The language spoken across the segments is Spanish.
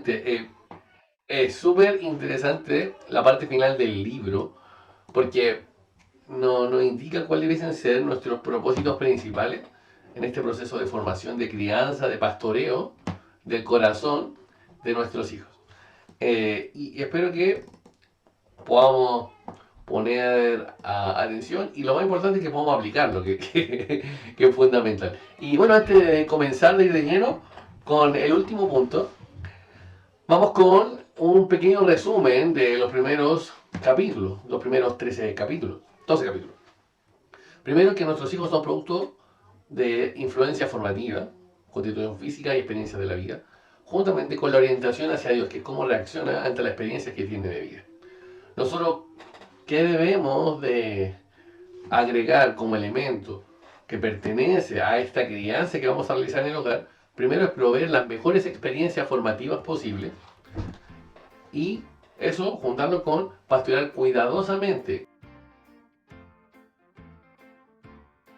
realmente es súper interesante la parte final del libro, porque nos indica cuáles deben ser nuestros propósitos principales en este proceso de formación, de crianza, de pastoreo del corazón de nuestros hijos. Y espero que podamos poner atención y lo más importante es que podamos aplicarlo, que es fundamental. Y bueno, antes de comenzar de ir de lleno con el último punto, vamos con un pequeño resumen de los primeros capítulos, los primeros 13 capítulos, 12 capítulos. Primero, que nuestros hijos son producto de influencia formativa, constitución física y experiencia de la vida, juntamente con la orientación hacia Dios, que es cómo reacciona ante la experiencia que tiene de vida. Nosotros, ¿qué debemos de agregar como elemento que pertenece a esta crianza que vamos a realizar en el hogar? Primero es proveer las mejores experiencias formativas posibles y eso juntarlo con pastorear cuidadosamente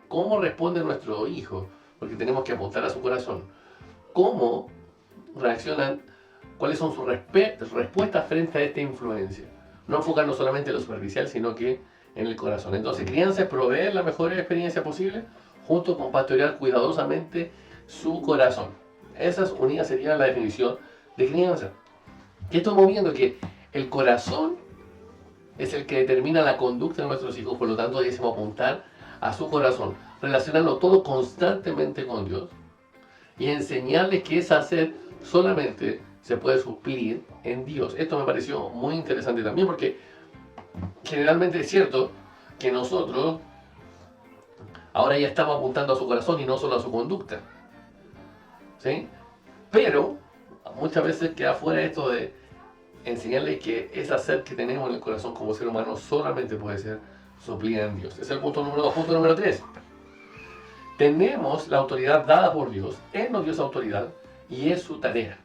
cómo responde nuestro hijo, porque tenemos que apuntar a su corazón, cómo reaccionan, cuáles son sus respuestas frente a esta influencia. No enfocarnos solamente en lo superficial, sino que en el corazón. Entonces, crianza es proveer la mejor experiencia posible, junto con pastorear cuidadosamente su corazón. Esas unidas serían la definición de crianza. ¿Qué estamos viendo? Que el corazón es el que determina la conducta de nuestros hijos, por lo tanto debemos apuntar a su corazón, relacionarlo todo constantemente con Dios y enseñarles que esa sed solamente se puede suplir en Dios. Esto me pareció muy interesante también porque generalmente es cierto que nosotros ahora ya estamos apuntando a su corazón y no solo a su conducta, ¿sí? Pero muchas veces queda fuera esto de enseñarles que esa sed que tenemos en el corazón como ser humano solamente puede ser suplida en Dios. Ese es el punto número 2. Punto número 3. Tenemos la autoridad dada por Dios. Él nos dio esa autoridad y es su tarea.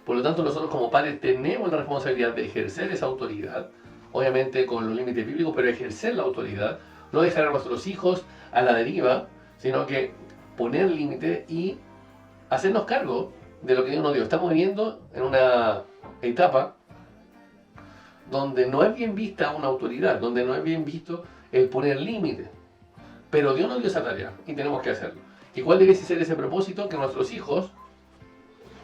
Por lo tanto, nosotros como padres tenemos la responsabilidad de ejercer esa autoridad, obviamente con los límites bíblicos, pero ejercer la autoridad, no dejar a nuestros hijos a la deriva, sino que poner límites y hacernos cargo de lo que Dios nos dio. Estamos viviendo en una etapa donde no es bien vista una autoridad, donde no es bien visto el poner límites. Pero Dios nos dio esa tarea y tenemos que hacerlo. ¿Y cuál debe ser ese propósito? Que nuestros hijos,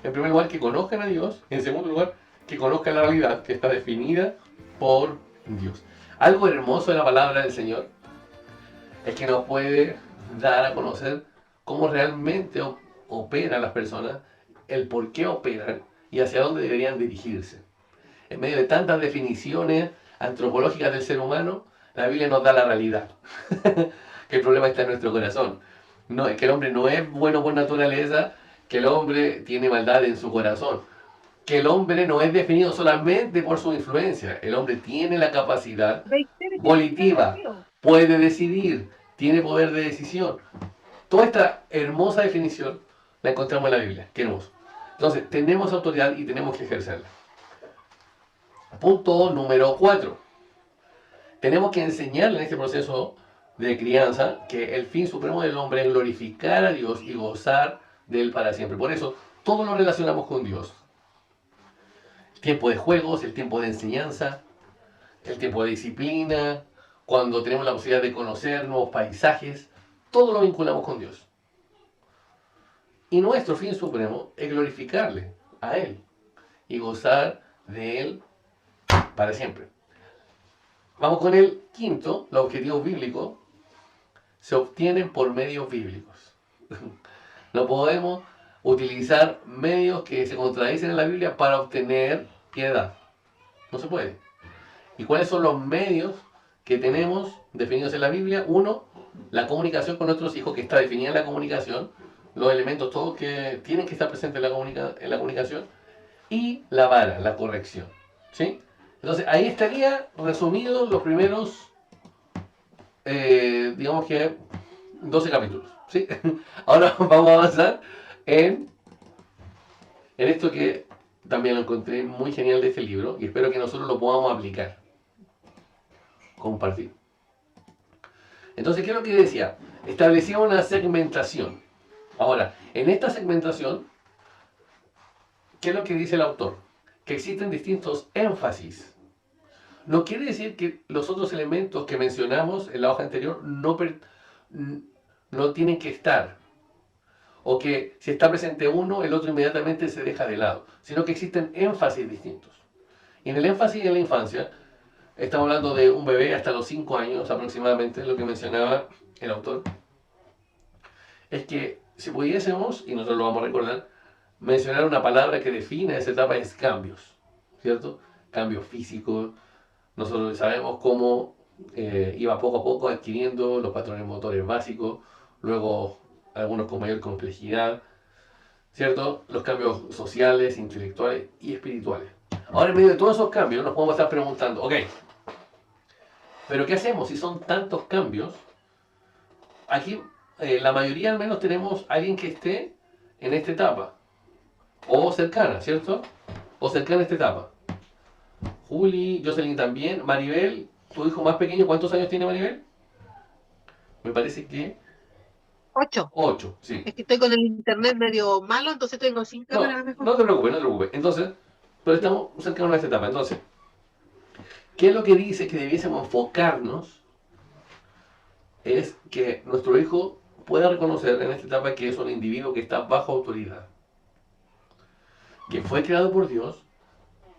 en primer lugar, que conozcan a Dios, en segundo lugar, que conozcan la realidad que está definida por Dios. Algo hermoso de la palabra del Señor es que nos puede dar a conocer cómo realmente operan las personas, el por qué operan y hacia dónde deberían dirigirse. En medio de tantas definiciones antropológicas del ser humano, la Biblia nos da la realidad. Que el problema está en nuestro corazón. No, que el hombre no es bueno por naturaleza, que el hombre tiene maldad en su corazón. Que el hombre no es definido solamente por su influencia. El hombre tiene la capacidad volitiva, puede decidir, tiene poder de decisión. Toda esta hermosa definición la encontramos en la Biblia. Qué hermoso. Entonces, tenemos autoridad y tenemos que ejercerla. Punto número 4. Tenemos que enseñarle en este proceso de crianza que el fin supremo del hombre es glorificar a Dios y gozar de Él para siempre. Por eso, todo lo relacionamos con Dios. El tiempo de juegos, el tiempo de enseñanza, el tiempo de disciplina, cuando tenemos la posibilidad de conocer nuevos paisajes, todo lo vinculamos con Dios. Y nuestro fin supremo es glorificarle a Él y gozar de Él para siempre. Vamos con el quinto, los objetivos bíblicos se obtienen por medios bíblicos. No podemos utilizar medios que se contradicen en la Biblia para obtener piedad. No se puede. ¿Y cuáles son los medios que tenemos definidos en la Biblia? Uno, la comunicación con nuestros hijos, que está definida en la comunicación, los elementos todos que tienen que estar presentes en la comunicación, y la vara, la corrección. ¿Sí? Entonces, ahí estaría resumidos los primeros, digamos que, 12 capítulos. ¿Sí? Ahora vamos a avanzar en esto que también lo encontré muy genial de este libro y espero que nosotros lo podamos aplicar. Compartir. Entonces, ¿qué es lo que decía? Establecía una segmentación. Ahora, en esta segmentación, ¿qué es lo que dice el autor? que existen distintos énfasis. No quiere decir que los otros elementos que mencionamos en la hoja anterior no tienen que estar, o que si está presente uno, el otro inmediatamente se deja de lado, sino que existen énfasis distintos. Y en el énfasis en la infancia, estamos hablando de un bebé hasta los 5 años aproximadamente, lo que mencionaba el autor, es que si pudiésemos, y nosotros lo vamos a recordar, mencionar una palabra que define esa etapa es cambios, ¿cierto? Cambios físicos. Nosotros sabemos cómo iba poco a poco adquiriendo los patrones motores básicos, luego algunos con mayor complejidad, ¿cierto? Los cambios sociales, intelectuales y espirituales. Ahora, en medio de todos esos cambios, nos podemos estar preguntando, ok, pero ¿qué hacemos si son tantos cambios? Aquí, la mayoría al menos tenemos alguien que esté en esta etapa, o cercana, ¿cierto? O cercana a esta etapa. Juli, Jocelyn también, Maribel, tu hijo más pequeño, ¿cuántos años tiene Maribel? Me parece que 8. 8, sí. Es que estoy con el internet medio malo, entonces tengo sin No, cámara mejor. no te preocupes, no te preocupes. Entonces, pero Ya. estamos cercanos a esta etapa. Entonces, ¿qué es lo que dice que debiésemos enfocarnos? Es que nuestro hijo pueda reconocer en esta etapa que es un individuo que está bajo autoridad, que fue creado por Dios,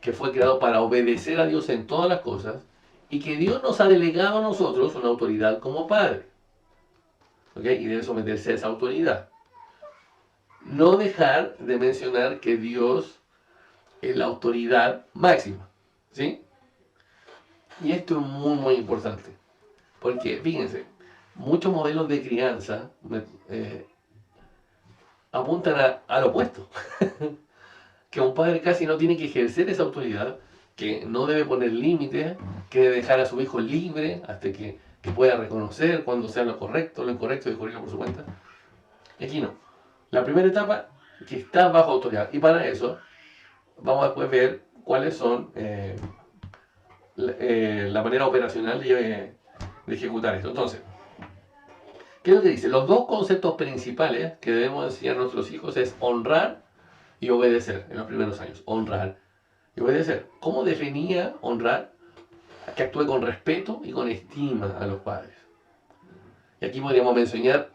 que fue creado para obedecer a Dios en todas las cosas y que Dios nos ha delegado a nosotros una autoridad como padre. ¿Ok? Y debe someterse a esa autoridad. No dejar de mencionar que Dios es la autoridad máxima. ¿Sí? Y esto es muy, muy importante. Porque, fíjense, muchos modelos de crianza eh, apuntan al opuesto. Que un padre casi no tiene que ejercer esa autoridad, que no debe poner límites, que debe dejar a su hijo libre hasta que pueda reconocer cuando sea lo correcto, lo incorrecto y corregirlo por su cuenta. Y aquí no. La primera etapa, que está bajo autoridad. Y para eso, vamos a después ver cuáles son la manera operacional de ejecutar esto. Entonces, ¿qué es lo que dice? Los dos conceptos principales que debemos enseñar a nuestros hijos es honrar y obedecer en los primeros años. Honrar y obedecer. ¿Cómo definía honrar? Que actúe con respeto y con estima a los padres. Y aquí podríamos mencionar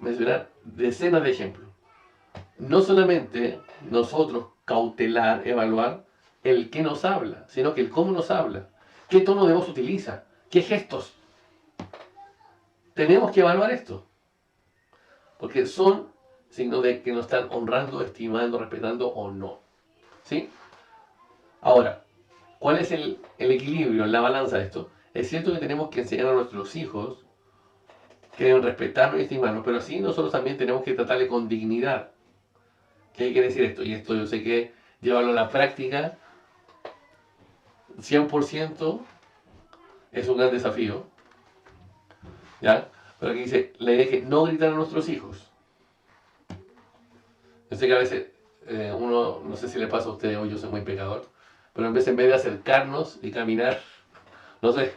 decenas de ejemplos. No solamente nosotros cautelar, evaluar el que nos habla, sino que el cómo nos habla, qué tono de voz utiliza, qué gestos. Tenemos que evaluar esto, porque son signos de que nos están honrando, estimando, respetando o no. ¿Sí? Ahora, ¿cuál es el equilibrio, la balanza de esto? Es cierto que tenemos que enseñar a nuestros hijos que deben respetarnos y estimarnos, pero así nosotros también tenemos que tratarle con dignidad. ¿Qué quiere decir esto? Y esto yo sé que llevarlo a la práctica 100% es un gran desafío, ¿ya? Pero aquí dice, la idea es que no gritar a nuestros hijos. Yo sé que a veces uno, no sé si le pasa a usted o yo soy muy pecador, pero en vez de acercarnos y caminar, no sé,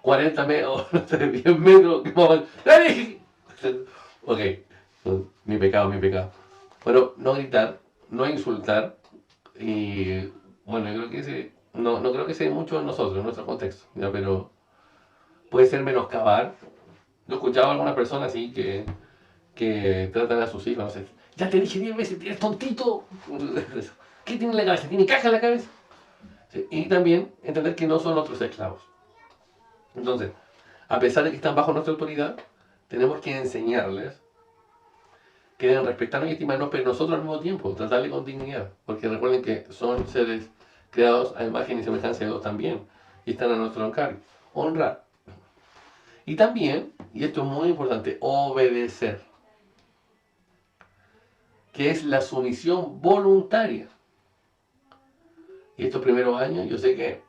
40 metros, no sé, 10 metros, que vamos, ¡dale! Ok, mi pecado, mi pecado. Pero no gritar, no insultar, y bueno, yo creo que no creo que sea mucho en nosotros, en nuestro contexto, ¿ya? Pero puede ser menoscabar. Yo he escuchado a algunas personas así que tratan a sus hijos, no sé, ya te dije 10 veces, eres tontito. ¿Qué tiene en la cabeza? ¿Tiene caja en la cabeza? Sí, y también entender que no son otros esclavos. Entonces, a pesar de que están bajo nuestra autoridad, tenemos que enseñarles que deben respetarnos y estimarnos, pero nosotros al mismo tiempo tratarle con dignidad, porque recuerden que son seres creados a imagen y semejanza de Dios también, y están a nuestro encargo. Honrar. Y también, y esto es muy importante, obedecer, que es la sumisión voluntaria. Y estos primeros años, yo sé que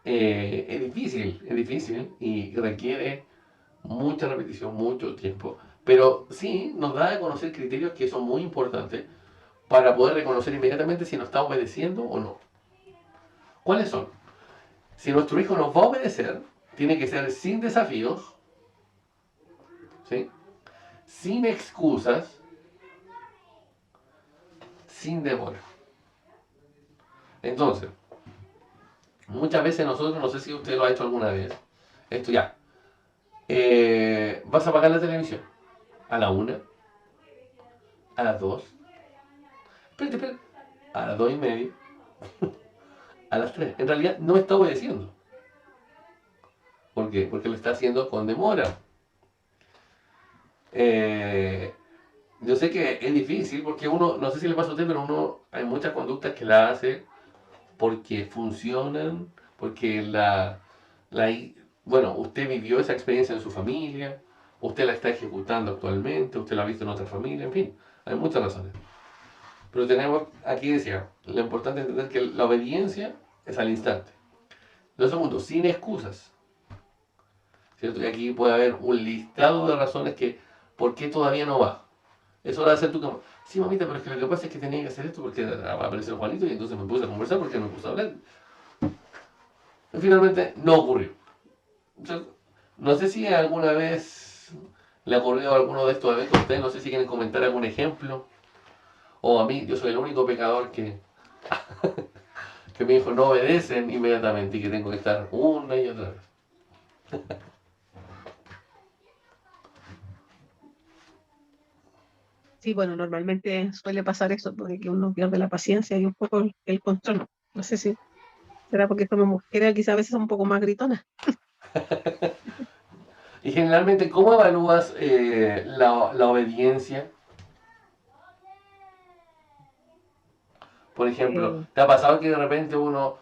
es difícil y requiere mucha repetición, mucho tiempo, pero sí nos da a conocer criterios que son muy importantes para poder reconocer inmediatamente si nos está obedeciendo o no. ¿Cuáles son? Si nuestro hijo nos va a obedecer, tiene que ser sin desafíos, ¿sí? Sin excusas, sin demora. Entonces, muchas veces nosotros, no sé si usted lo ha hecho alguna vez, esto ya, vas a apagar la televisión a la 1, a las 2, espérate, a las 2 y media, a las 3. En realidad no está obedeciendo. ¿Por qué? Porque lo está haciendo con demora. Eh, yo sé que es difícil porque uno, no sé si le pasa a usted, pero uno, hay muchas conductas que la hace porque funcionan, porque bueno, usted vivió esa experiencia en su familia, usted la está ejecutando actualmente, usted la ha visto en otra familia, en fin, hay muchas razones. Pero tenemos, aquí decía, lo importante es entender que la obediencia es al instante. Lo segundo, sin excusas. ¿Cierto? Y aquí puede haber un listado de razones que, ¿por qué todavía no va? Es hora de hacer tu cama. Sí, mamita, pero es que lo que pasa es que tenía que hacer esto porque apareció Juanito y entonces me puse a conversar porque me puse a hablar. Y finalmente no ocurrió. Entonces, no sé si alguna vez le ha ocurrido alguno de estos eventos a ustedes, no sé si quieren comentar algún ejemplo. O a mí, yo soy el único pecador que mis hijos no obedecen inmediatamente y que tengo que estar una y otra vez. Sí, bueno, normalmente suele pasar eso, porque que uno pierde la paciencia y un poco el control. No sé si será porque somos mujeres, quizás a veces son un poco más gritonas. Y generalmente, ¿cómo evalúas la obediencia? Por ejemplo, Eh, ¿te ha pasado que de repente uno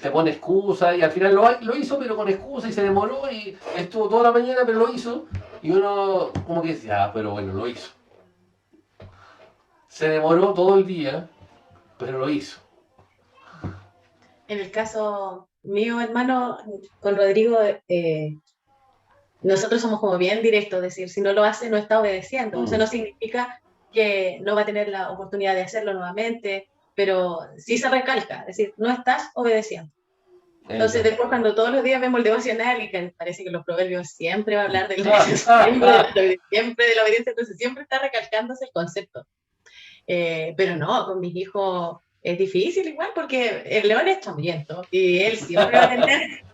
te pone excusa y al final lo hizo pero con excusa y se demoró y estuvo toda la mañana pero lo hizo? Y uno como que dice, ah, pero bueno, lo hizo. Se demoró todo el día, pero lo hizo. En el caso mío, hermano, con Rodrigo, nosotros somos como bien directos, es decir, si no lo hace, no está obedeciendo. Eso Mm, no significa que no va a tener la oportunidad de hacerlo nuevamente, pero sí se recalca, es decir, no estás obedeciendo. Entonces, entiendo. después, cuando todos los días vemos el devocional y que parece que los proverbios siempre va a hablar de la, siempre de la obediencia, entonces siempre está recalcándose el concepto. Pero no, con mis hijos es difícil igual porque el león es hambriento y él siempre va a tener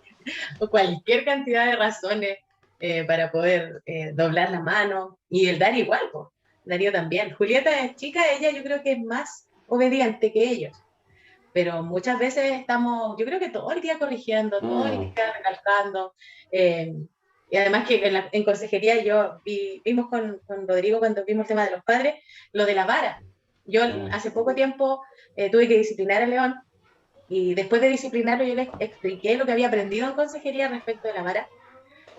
cualquier cantidad de razones para poder doblar la mano. Y el Darío igual, pues. Darío también. Julieta es chica, ella yo creo que es más obediente que ellos. Pero muchas veces estamos, yo creo que todo el día corrigiendo, todo el Mm, día recalcando. eh, y además que en consejería vimos con Rodrigo cuando vimos el tema de los padres, lo de la vara. Yo mm. hace poco tiempo tuve que disciplinar a León y después de disciplinarlo yo le expliqué lo que había aprendido en consejería respecto de la vara,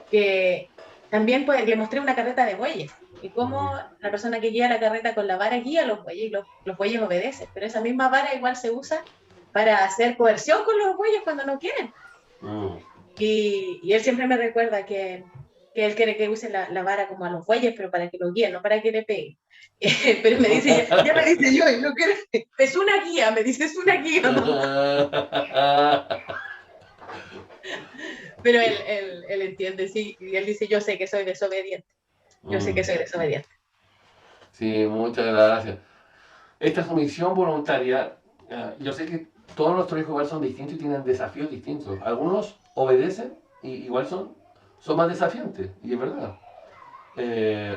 que también pues, le mostré una carreta de bueyes y cómo la persona que guía la carreta con la vara guía a los bueyes y los bueyes obedecen, pero esa misma vara igual se usa para hacer coerción con los bueyes cuando no quieren. Mm. Y él siempre me recuerda que él quiere que use la vara como a los bueyes, pero para que lo guíen, no para que le peguen. Pero me dice, ya me dice yo, y no quiero, es una guía, me dice, es una guía, mamá. Pero él entiende, sí, y él dice, yo sé que soy desobediente, yo sé que Mm. soy desobediente. Sí, muchas gracias. Esta comisión voluntaria, yo sé que todos nuestros hijos igual son distintos y tienen desafíos distintos. Algunos obedecen y igual son más desafiantes, y es verdad.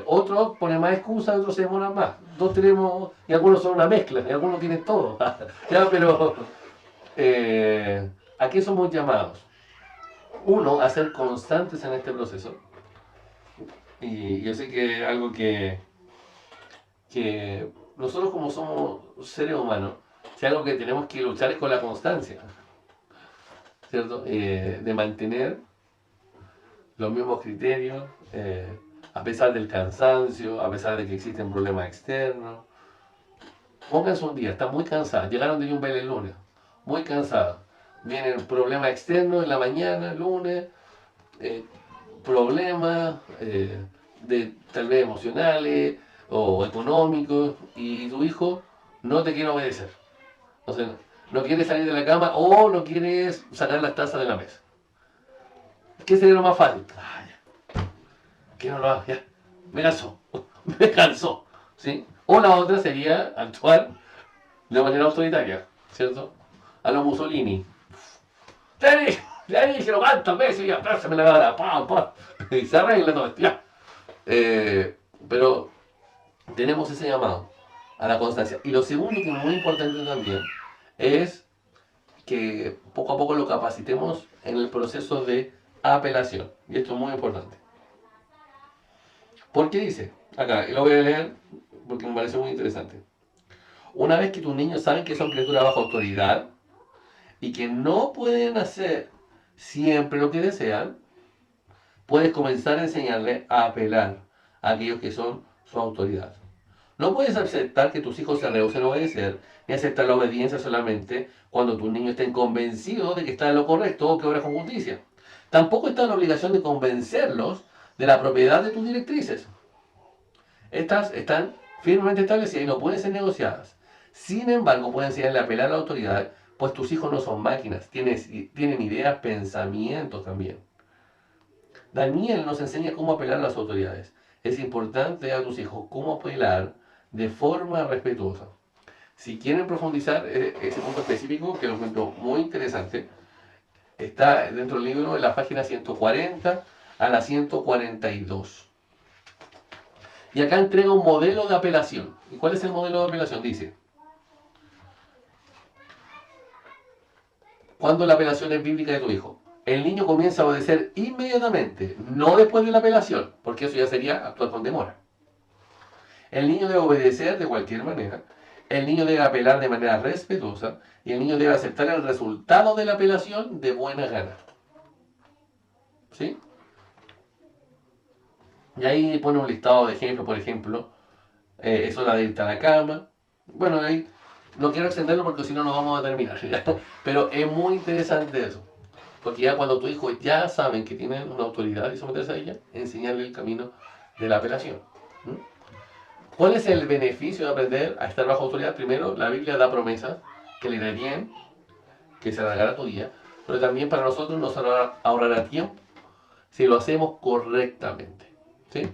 Otros ponen más excusas, otros se demoran más. Dos tenemos, y algunos son una mezcla, y algunos tienen todo. Ya, pero ¿a qué somos llamados? Uno, a ser constantes en este proceso. Y yo sé que es algo que nosotros como somos seres humanos, si algo que tenemos que luchar es con la constancia, ¿cierto? De mantener los mismos criterios, a pesar del cansancio, a pesar de que existen problemas externos. Pónganse un día, están muy cansados, llegaron de un baile el lunes, muy cansados. Vienen problemas externos en la mañana, lunes, eh, problemas de tal vez emocionales o económicos, y tu hijo no te quiere obedecer. O sea, no quiere salir de la cama o no quiere sacar las tazas de la mesa. ¿Qué sería lo más fácil? Ah, ya, que no lo haga, ya. Me cansó, me cansó. ¿Sí? O la otra sería actuar de manera autoritaria, ¿cierto? a lo Mussolini. Ya dije, lo cuántas veces, ya, se me la gana, pam, pam. Y se arregla todo esto, ya. Pero tenemos ese llamado a la constancia. Y lo segundo, que es muy importante también, es que poco a poco lo capacitemos en el proceso de apelación. Y esto es muy importante. ¿Por qué dice? Acá, y lo voy a leer porque me parece muy interesante. Una vez que tus niños saben que son criaturas bajo autoridad y que no pueden hacer siempre lo que desean, puedes comenzar a enseñarles a apelar a aquellos que son su autoridad. No puedes aceptar que tus hijos se rehúsen a obedecer, ni aceptar la obediencia solamente cuando tus niños estén convencidos de que está en lo correcto o que obras con justicia. Tampoco está en la obligación de convencerlos de la propiedad de tus directrices. Estas están firmemente establecidas y no pueden ser negociadas. Sin embargo, pueden enseñarle a apelar a la autoridad, pues tus hijos no son máquinas, tienen ideas, pensamientos también. Daniel nos enseña cómo apelar a las autoridades. Es importante a tus hijos cómo apelar de forma respetuosa. Si quieren profundizar ese punto específico, que lo encuentro muy interesante, está dentro del libro en la página 140 a la 142. Y acá entrega un modelo de apelación. ¿Y cuál es el modelo de apelación? Dice, cuando la apelación es bíblica de tu hijo, el niño comienza a obedecer inmediatamente, no después de la apelación, porque eso ya sería actuar con demora. El niño debe obedecer de cualquier manera, el niño debe apelar de manera respetuosa y el niño debe aceptar el resultado de la apelación de buena gana. ¿Sí? Y ahí pone un listado de ejemplos, por ejemplo, es hora de irte a la cama. Bueno, ahí no quiero extenderlo porque si no, no vamos a terminar. Pero es muy interesante eso. Porque ya cuando tu hijo ya saben que tienen una autoridad y someterse a ella, enseñarle el camino de la apelación. ¿Mm? ¿Cuál es el beneficio de aprender a estar bajo autoridad? Primero, la Biblia da promesas que le irá bien, que se alargará tu día, pero también para nosotros nos ahorrará tiempo si lo hacemos correctamente. ¿Sí?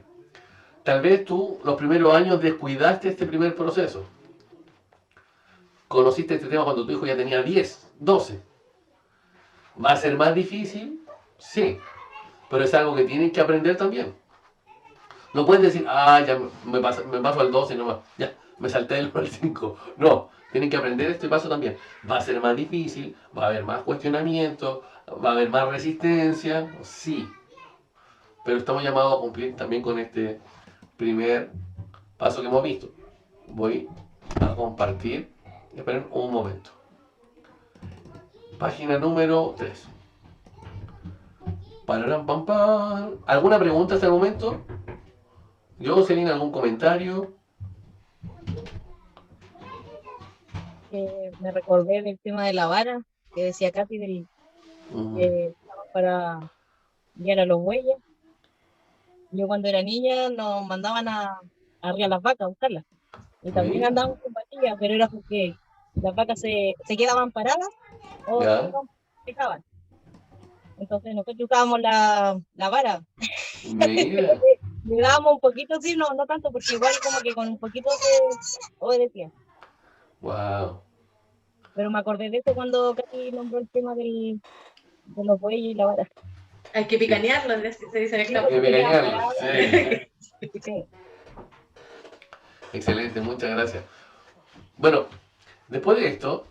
Tal vez tú los primeros años descuidaste este primer proceso. Conociste este tema cuando tu hijo ya tenía 10, 12. ¿Va a ser más difícil? Sí. Pero es algo que tienen que aprender también. No pueden decir, ya me paso al 12 nomás. Ya, me salté del 1 al 5. No, tienen que aprender este paso también. Va a ser más difícil, va a haber más cuestionamiento, va a haber más resistencia. Sí. Pero estamos llamados a cumplir también con este primer paso que hemos visto. Voy a compartir. Esperen un momento. Página número 3. Pararam, pam, pam. ¿Alguna pregunta hasta el momento? Jocelyn, ¿algún comentario? Me recordé del tema de la vara que decía Katy que usaban para guiar a los bueyes. Yo cuando era niña nos mandaban a arriar las vacas a buscarlas. Y también Mira, andaban con patillas, pero era porque las vacas se quedaban paradas o se ya, iban, se secaban. Entonces nosotros usábamos la vara. mira. Le dábamos un poquito, sí, no tanto, porque igual como que con un poquito se obedecía. Wow. Pero me acordé de eso cuando Katy nombró el tema de los bueyes y la vara. Hay que picanearlo, se dice en el Sí, campo. Que me engañarlo. Sí. Sí. Excelente, muchas gracias. Bueno, después de esto,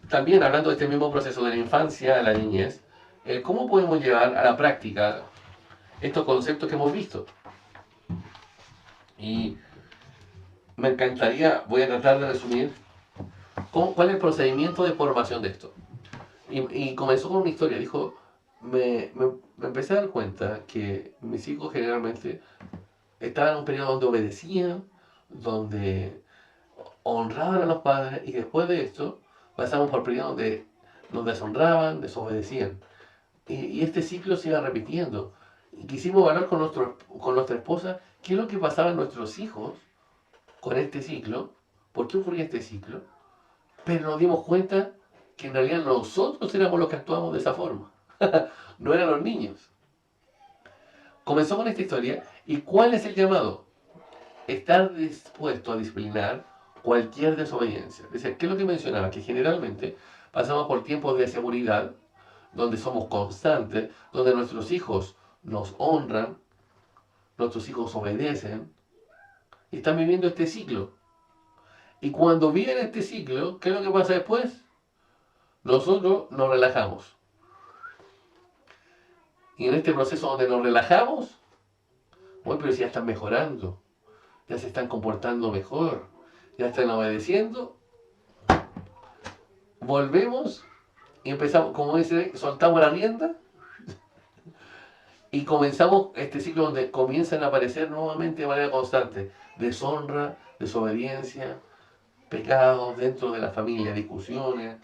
también hablando de este mismo proceso de la infancia a la niñez, ¿cómo podemos llevar a la práctica estos conceptos que hemos visto? Y me encantaría, voy a tratar de resumir cuál es el procedimiento de formación de esto. Y comenzó con una historia, dijo, me empecé a dar cuenta que mis hijos generalmente estaban en un periodo donde obedecían, donde honraban a los padres, y después de esto pasamos por periodos donde nos deshonraban, desobedecían. Y este ciclo se iba repitiendo. Y quisimos hablar con nuestra esposa qué es lo que pasaba en nuestros hijos con este ciclo, por qué ocurría este ciclo, pero nos dimos cuenta que en realidad nosotros éramos los que actuábamos de esa forma, no eran los niños. Comenzó con esta historia, ¿y cuál es el llamado? Estar dispuesto a disciplinar cualquier desobediencia. Es decir, ¿qué es lo que mencionaba? Que generalmente pasamos por tiempos de seguridad, donde somos constantes, donde nuestros hijos nos honran, nuestros hijos obedecen, y están viviendo este ciclo. Y cuando viven este ciclo, ¿qué es lo que pasa después? Nosotros nos relajamos. Y en este proceso donde nos relajamos, bueno, pero si ya están mejorando, ya se están comportando mejor, ya están obedeciendo, volvemos y empezamos, como dice, soltamos la rienda y comenzamos este ciclo donde comienzan a aparecer nuevamente de manera constante deshonra, desobediencia, pecados dentro de la familia, discusiones,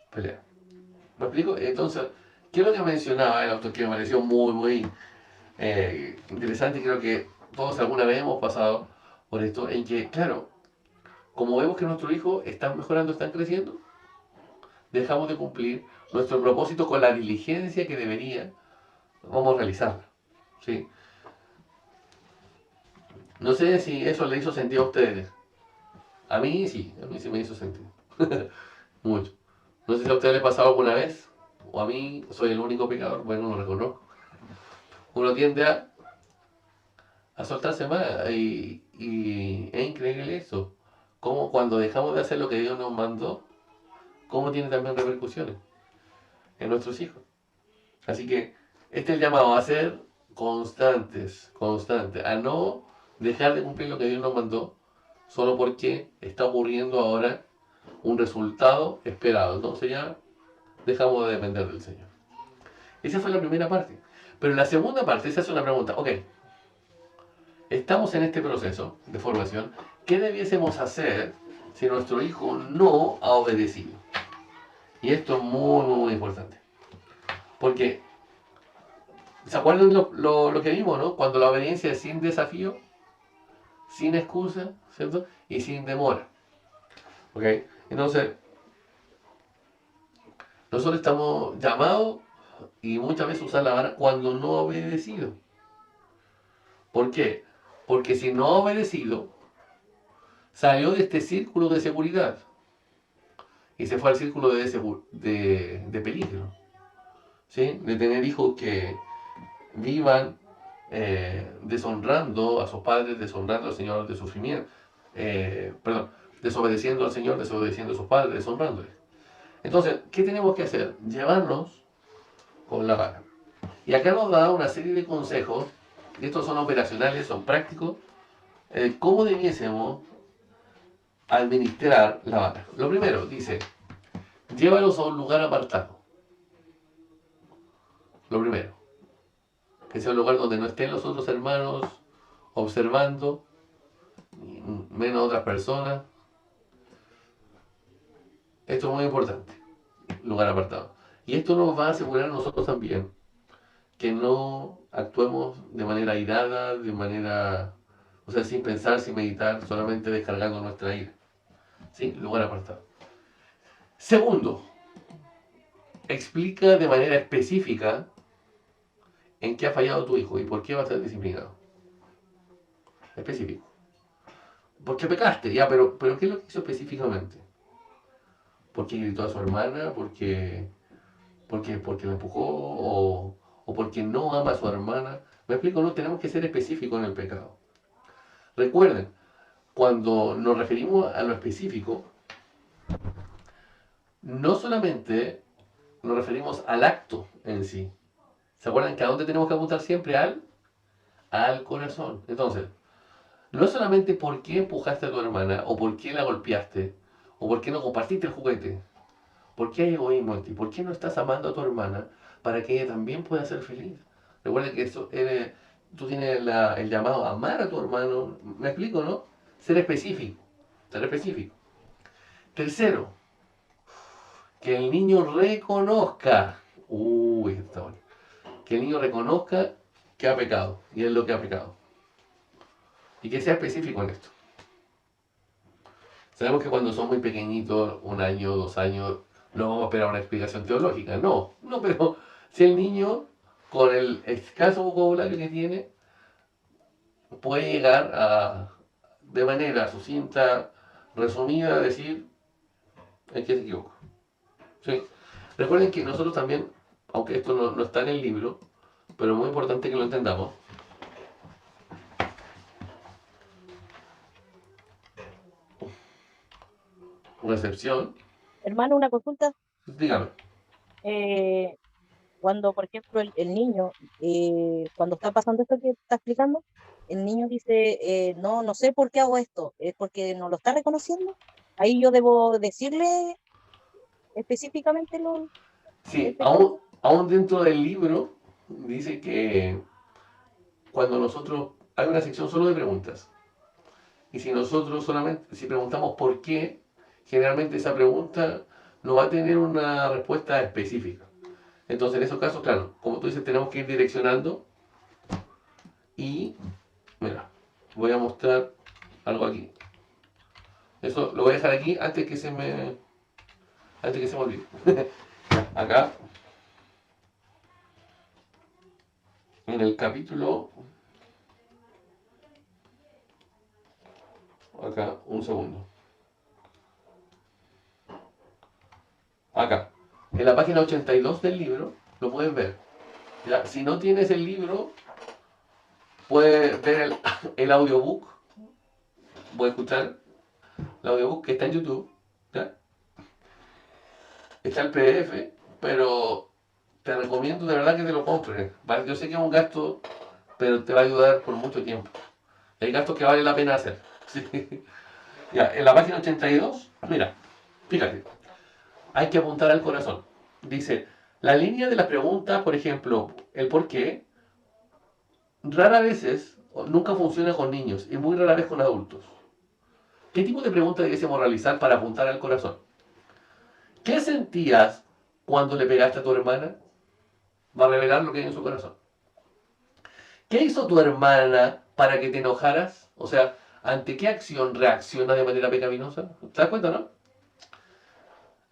peleas. ¿Me explico? Entonces, ¿qué es lo que mencionaba el autor que me pareció muy interesante? Creo que todos alguna vez hemos pasado por esto, en que, claro, como vemos que nuestros hijos están mejorando, están creciendo, dejamos de cumplir nuestro propósito con la diligencia que debería, vamos a realizarla. ¿Sí? No sé si eso le hizo sentido a ustedes. A mí sí me hizo sentido. Mucho. No sé si a ustedes les ha pasado alguna vez, o a mí, soy el único pecador, bueno, lo reconozco. Uno tiende a soltarse más y es increíble eso. Como cuando dejamos de hacer lo que Dios nos mandó, cómo tiene también repercusiones en nuestros hijos. Así que este es el llamado a ser constantes, a no dejar de cumplir lo que Dios nos mandó solo porque está ocurriendo ahora un resultado esperado. Entonces ya dejamos de depender del Señor. Esa fue la primera parte. Pero en la segunda parte se hace una pregunta. Ok, estamos en este proceso de formación. ¿Qué debiésemos hacer si nuestro hijo no ha obedecido? Y esto es muy importante. Porque, ¿se acuerdan lo que vimos, no? Cuando la obediencia es sin desafío, sin excusa, ¿cierto? Y sin demora. ¿Ok? Entonces, nosotros estamos llamados y muchas veces usar la vara cuando no ha obedecido. ¿Por qué? Porque si no ha obedecido, salió de este círculo de seguridad y se fue al círculo de peligro. ¿Sí? De tener hijos que vivan deshonrando a sus padres, deshonrando al Señor de sufrimiento, desobedeciendo al Señor, desobedeciendo a sus padres, deshonrándoles. Entonces, ¿qué tenemos que hacer? Llevarnos con la vara. Y acá nos da una serie de consejos, y estos son operacionales, son prácticos, cómo debiésemos administrar la vara. Lo primero, dice, llévalos a un lugar apartado. Lo primero, que sea un lugar donde no estén los otros hermanos observando, menos otras personas. Esto es muy importante, lugar apartado. Y esto nos va a asegurar a nosotros también que no actuemos de manera airada, o sea, sin pensar, sin meditar, solamente descargando nuestra ira. ¿Sí? Lugar apartado. Segundo, explica de manera específica en qué ha fallado tu hijo y por qué va a ser disciplinado. Específico. ¿Por qué pecaste? Ya, pero ¿qué es lo que hizo específicamente? ¿Por qué gritó a su hermana? Porque la empujó? ¿O porque no ama a su hermana? ¿Me explico? No tenemos que ser específicos en el pecado. Recuerden, cuando nos referimos a lo específico, no solamente nos referimos al acto en sí. ¿Se acuerdan que a dónde tenemos que apuntar siempre? Al corazón. Entonces, no es solamente por qué empujaste a tu hermana, o por qué la golpeaste, o por qué no compartiste el juguete. ¿Por qué hay egoísmo en ti? ¿Por qué no estás amando a tu hermana para que ella también pueda ser feliz? Recuerda que tú tienes el llamado a amar a tu hermano. ¿Me explico, no? Ser específico. Ser específico. Tercero, que el niño reconozca. Uy, está bueno. Que el niño reconozca que ha pecado. Y es lo que ha pecado. Y que sea específico en esto. Sabemos que cuando son muy pequeñitos, 1 año, 2 años, no vamos a esperar una explicación teológica. No, pero si el niño, con el escaso vocabulario que tiene, puede llegar de manera sucinta resumida a decir en qué se equivoca. ¿Sí? Recuerden que nosotros también, aunque esto no está en el libro, pero es muy importante que lo entendamos. Recepción, Hermano, una consulta. dígame. Eh, Cuando, por ejemplo, el niño, cuando está pasando esto que está explicando, el niño dice, no, no sé por qué hago esto, es porque no lo está reconociendo. Ahí yo debo decirle específicamente el Sí, pecado. aún dentro del libro dice que cuando nosotros, hay una sección solo de preguntas. Y si nosotros solamente, si preguntamos por qué, generalmente esa pregunta no va a tener una respuesta específica. Entonces, en esos casos, claro, como tú dices, tenemos que ir direccionando y, mira, voy a mostrar algo aquí. Eso lo voy a dejar aquí antes que se me olvide. Acá, en el capítulo, acá, un segundo. Acá, en la página 82 del libro, lo puedes ver. ¿Ya? Si no tienes el libro, puedes ver el audiobook, puedes escuchar el audiobook que está en YouTube. ¿Ya? Está el PDF, pero te recomiendo de verdad que te lo compres. ¿Vale? Yo sé que es un gasto, pero te va a ayudar por mucho tiempo. Hay gastos que vale la pena hacer. ¿Sí? Ya, en la página 82, mira, fíjate, hay que apuntar al corazón. Dice, la línea de las preguntas, por ejemplo, el por qué, rara veces, o nunca funciona con niños y muy rara vez con adultos. ¿Qué tipo de pregunta debiésemos realizar para apuntar al corazón? ¿Qué sentías cuando le pegaste a tu hermana? Va a revelar lo que hay en su corazón. ¿Qué hizo tu hermana para que te enojaras? O sea, ¿ante qué acción reacciona de manera pecaminosa? ¿Te das cuenta, no?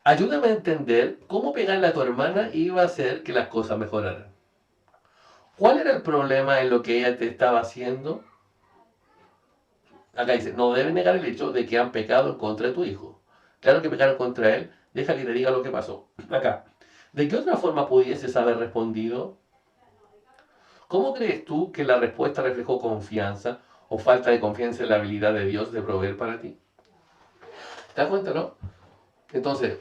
Ayúdame a entender cómo pegarle a tu hermana iba a hacer que las cosas mejoraran. ¿Cuál era el problema en lo que ella te estaba haciendo? Acá dice, no debes negar el hecho de que han pecado en contra de tu hijo. Claro que pecaron contra él, deja que te diga lo que pasó. Acá, ¿de qué otra forma pudieses haber respondido? ¿Cómo crees tú que la respuesta reflejó confianza o falta de confianza en la habilidad de Dios de proveer para ti? ¿Te das cuenta, no? Entonces,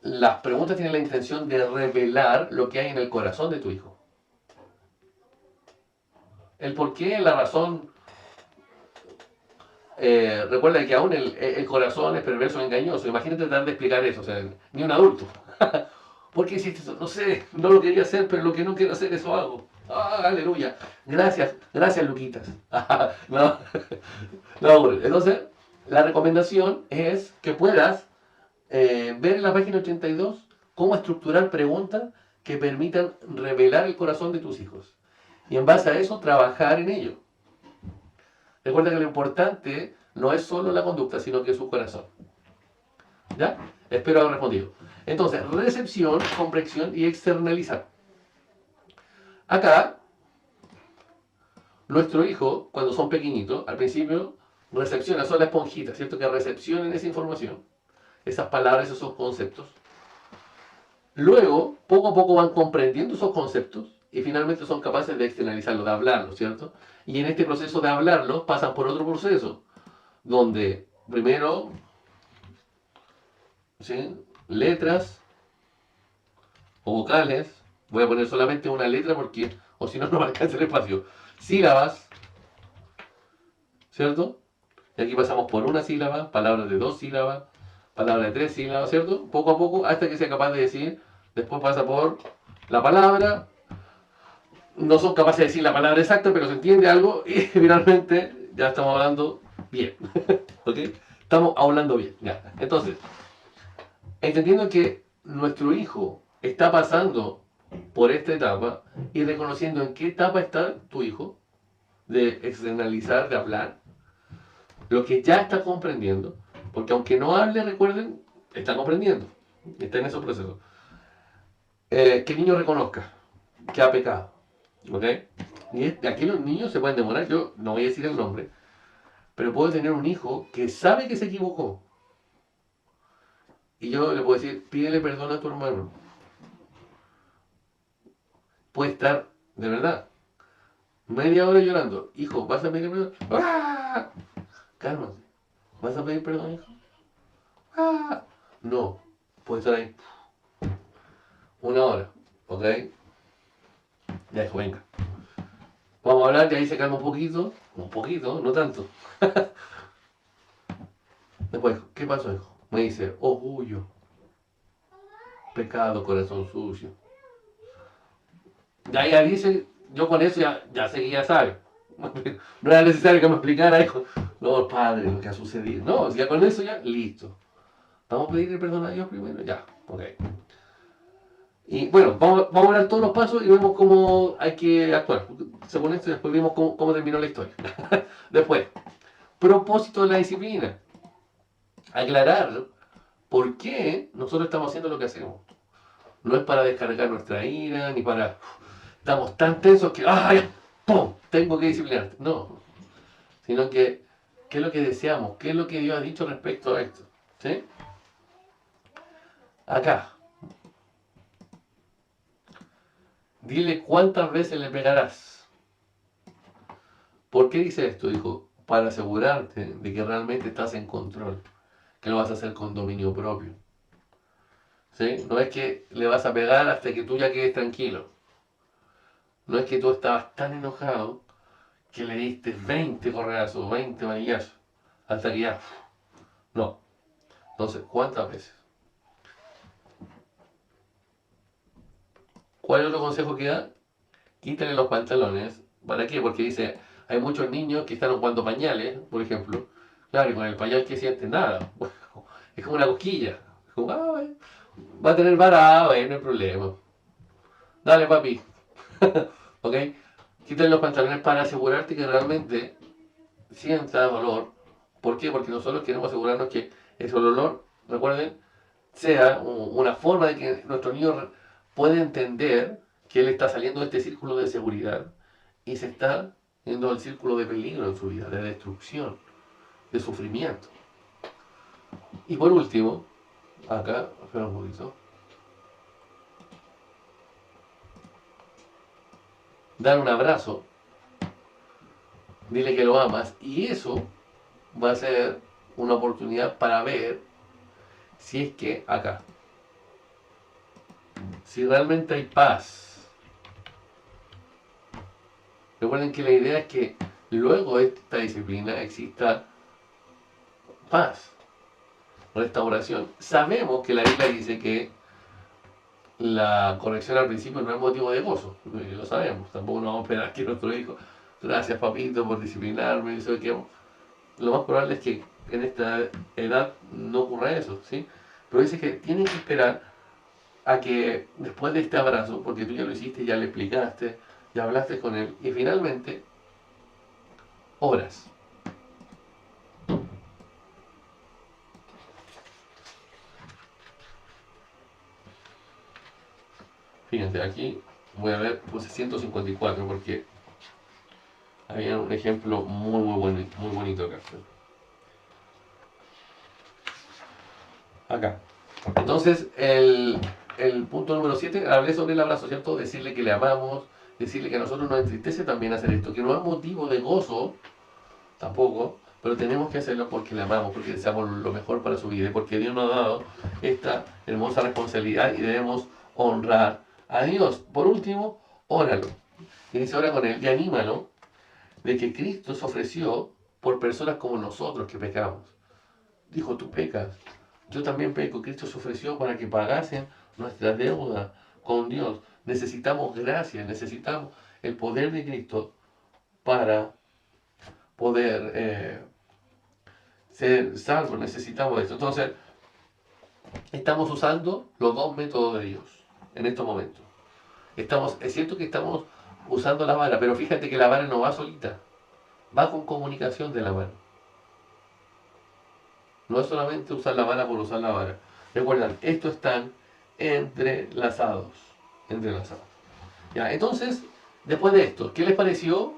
las preguntas tienen la intención de revelar lo que hay en el corazón de tu hijo. El por qué, la razón. Recuerda que aún el corazón es perverso y engañoso. Imagínate tratar de explicar eso, o sea, ni un adulto. ¿Por qué hiciste eso? No sé, no lo quería hacer, pero lo que no quiero hacer, eso hago. Ah, aleluya. Gracias, Luquitas. No, no, entonces, la recomendación es que puedas ver en la página 82 cómo estructurar preguntas que permitan revelar el corazón de tus hijos. Y en base a eso, trabajar en ello. Recuerda que lo importante no es solo la conducta, sino que es su corazón. ¿Ya? Espero haber respondido. Entonces, recepción, comprensión y externalizar. Acá, nuestro hijo, cuando son pequeñitos, al principio recepciona, son la esponjita, ¿cierto? Que recepcionan esa información, esas palabras, esos conceptos. Luego, poco a poco van comprendiendo esos conceptos y finalmente son capaces de externalizarlo, de hablarlo, ¿cierto? Y en este proceso de hablarlo pasan por otro proceso, donde primero, ¿sí? Letras o vocales, voy a poner solamente una letra porque, o si no, no me alcanza el espacio. Sílabas, ¿cierto? Y aquí pasamos por una sílaba, palabras de 2 sílabas, palabras de 3 sílabas, ¿cierto? Poco a poco, hasta que sea capaz de decir, después pasa por la palabra, no son capaces de decir la palabra exacta, pero se entiende algo y finalmente ya estamos hablando bien, ¿ok? Estamos hablando bien, ya. Entonces, entendiendo que nuestro hijo está pasando por esta etapa y reconociendo en qué etapa está tu hijo, de externalizar, de hablar, lo que ya está comprendiendo, porque aunque no hable, recuerden, está comprendiendo, está en esos procesos. Que el niño reconozca que ha pecado, ¿ok? Y aquí los niños se pueden demorar, yo no voy a decir el nombre, pero puedo tener un hijo que sabe que se equivocó. Y yo le puedo decir, pídele perdón a tu hermano. Puede estar, de verdad, media hora llorando. Hijo, ¿vas a pedir perdón? ¡Ah! Cálmate. ¿Vas a pedir perdón, hijo? ¡Ah! No. Puede estar ahí una hora, ¿ok? Ya, hijo, venga. Vamos a hablar, y ahí se calma un poquito, no tanto. Después, ¿qué pasó, hijo? Me dice, orgullo, pecado, corazón sucio. Ya, ya dice, yo con eso ya sé que ya sabe. No era necesario que me explicara, hijo. No, padre, lo que ha sucedido. No, ya con eso ya, listo. Vamos a pedirle perdón a Dios primero, ya, ok. Y bueno, vamos a ver todos los pasos y vemos cómo hay que actuar. Según esto, después vemos cómo terminó la historia. Después, propósito de la disciplina. Aclarar por qué nosotros estamos haciendo lo que hacemos. No es para descargar nuestra ira, ni para... Estamos tan tensos que... ¡Ay! ¡Pum! Tengo que disciplinarte. No. Sino que, ¿qué es lo que deseamos? ¿Qué es lo que Dios ha dicho respecto a esto? ¿Sí? Acá. Dile cuántas veces le pegarás. ¿Por qué dice esto? Dijo, para asegurarte de que realmente estás en control. Que lo vas a hacer con dominio propio. ¿Sí? No es que le vas a pegar hasta que tú ya quedes tranquilo. No es que tú estabas tan enojado que le diste 20 correazos, 20 manillazos, hasta que ya... No. Entonces, ¿cuántas veces? ¿Cuál es otro consejo que da? Quítale los pantalones. ¿Para qué? Porque dice, hay muchos niños que están jugando pañales, por ejemplo. Claro, y con el pañal que sienten nada. Es como una cosquilla. Como, va a tener vara, no hay problema. Dale, papi. ¿Ok? Quítale los pantalones para asegurarte que realmente sienta dolor. ¿Por qué? Porque nosotros queremos asegurarnos que ese dolor, recuerden, sea una forma de que nuestro niño pueda entender que él está saliendo de este círculo de seguridad y se está yendo al círculo de peligro en su vida, de destrucción, de sufrimiento. Y por último, acá, espera un poquito, dar un abrazo, dile que lo amas y eso va a ser una oportunidad para ver si es que acá, si realmente hay paz. Recuerden que la idea es que luego de esta disciplina exista paz, restauración. Sabemos que la Biblia dice que la corrección al principio no es motivo de gozo, lo sabemos. Tampoco nos vamos a esperar que nuestro hijo, gracias papito por disciplinarme, eso que lo más probable es que en esta edad no ocurra eso, ¿sí? Pero dice que tienen que esperar a que después de este abrazo, porque tú ya lo hiciste, ya le explicaste, ya hablaste con él, y finalmente oras. Fíjense, aquí voy a ver, puse 154 porque había un ejemplo muy bonito acá. Acá. Entonces, el punto número 7, hablé sobre el abrazo, ¿cierto? Decirle que le amamos, decirle que a nosotros nos entristece también hacer esto, que no es motivo de gozo, tampoco, pero tenemos que hacerlo porque le amamos, porque deseamos lo mejor para su vida, y porque Dios nos ha dado esta hermosa responsabilidad y debemos honrar a Dios. Por último, óralo. Y dice, ora con él y anímalo de que Cristo se ofreció por personas como nosotros que pecamos. Dijo, tú pecas, yo también peco. Cristo se ofreció para que pagasen nuestra deuda con Dios. Necesitamos gracia, necesitamos el poder de Cristo para poder ser salvos. Necesitamos esto. Entonces, estamos usando los dos métodos de Dios en estos momentos. Es cierto que estamos usando la vara, pero fíjate que la vara no va solita, va con comunicación de la mano. No es solamente usar la vara por usar la vara. Recuerdan, estos están entrelazados. Ya, entonces, después de esto, ¿qué les pareció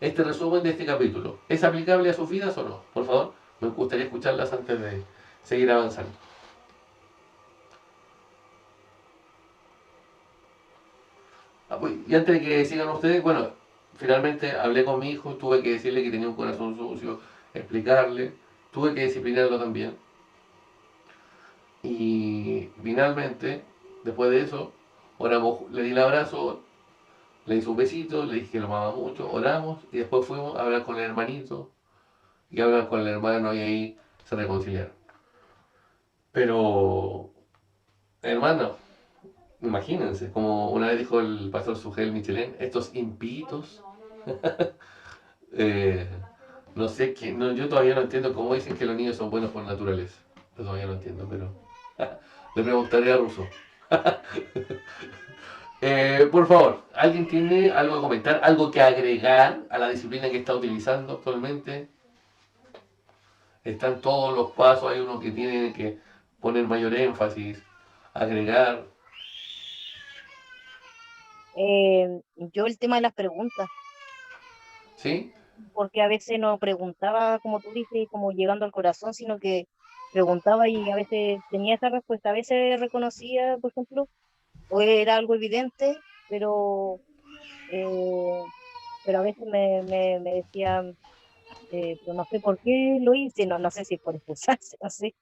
este resumen de este capítulo. ¿Es aplicable a sus vidas o no? Por favor, me gustaría escucharlas antes de seguir avanzando. Y antes de que sigan ustedes, bueno, finalmente hablé con mi hijo, tuve que decirle que tenía un corazón sucio, explicarle, tuve que disciplinarlo también. Y finalmente, después de eso, oramos, le di el abrazo, le hice un besito, le dije que lo amaba mucho, oramos y después fuimos a hablar con el hermanito y hablar con el hermano y ahí se reconciliaron. Pero, hermano, imagínense, como una vez dijo el pastor Sugel Michelén, estos impíos, eh, no sé qué, no, yo todavía no entiendo cómo dicen que los niños son buenos por naturaleza. Yo todavía no entiendo, pero le preguntaré a Russo. Por favor, ¿alguien tiene algo que comentar, algo que agregar a la disciplina que está utilizando actualmente? Están todos los pasos, hay uno que tiene que poner mayor énfasis, agregar, Yo el tema de las preguntas, ¿sí? porque a veces no preguntaba, como tú dices, como llegando al corazón, sino que preguntaba y a veces tenía esa respuesta, a veces reconocía, por ejemplo, o era algo evidente, eh, pero a veces me decían, pero no sé por qué lo hice, no sé si por excusarse, no sé,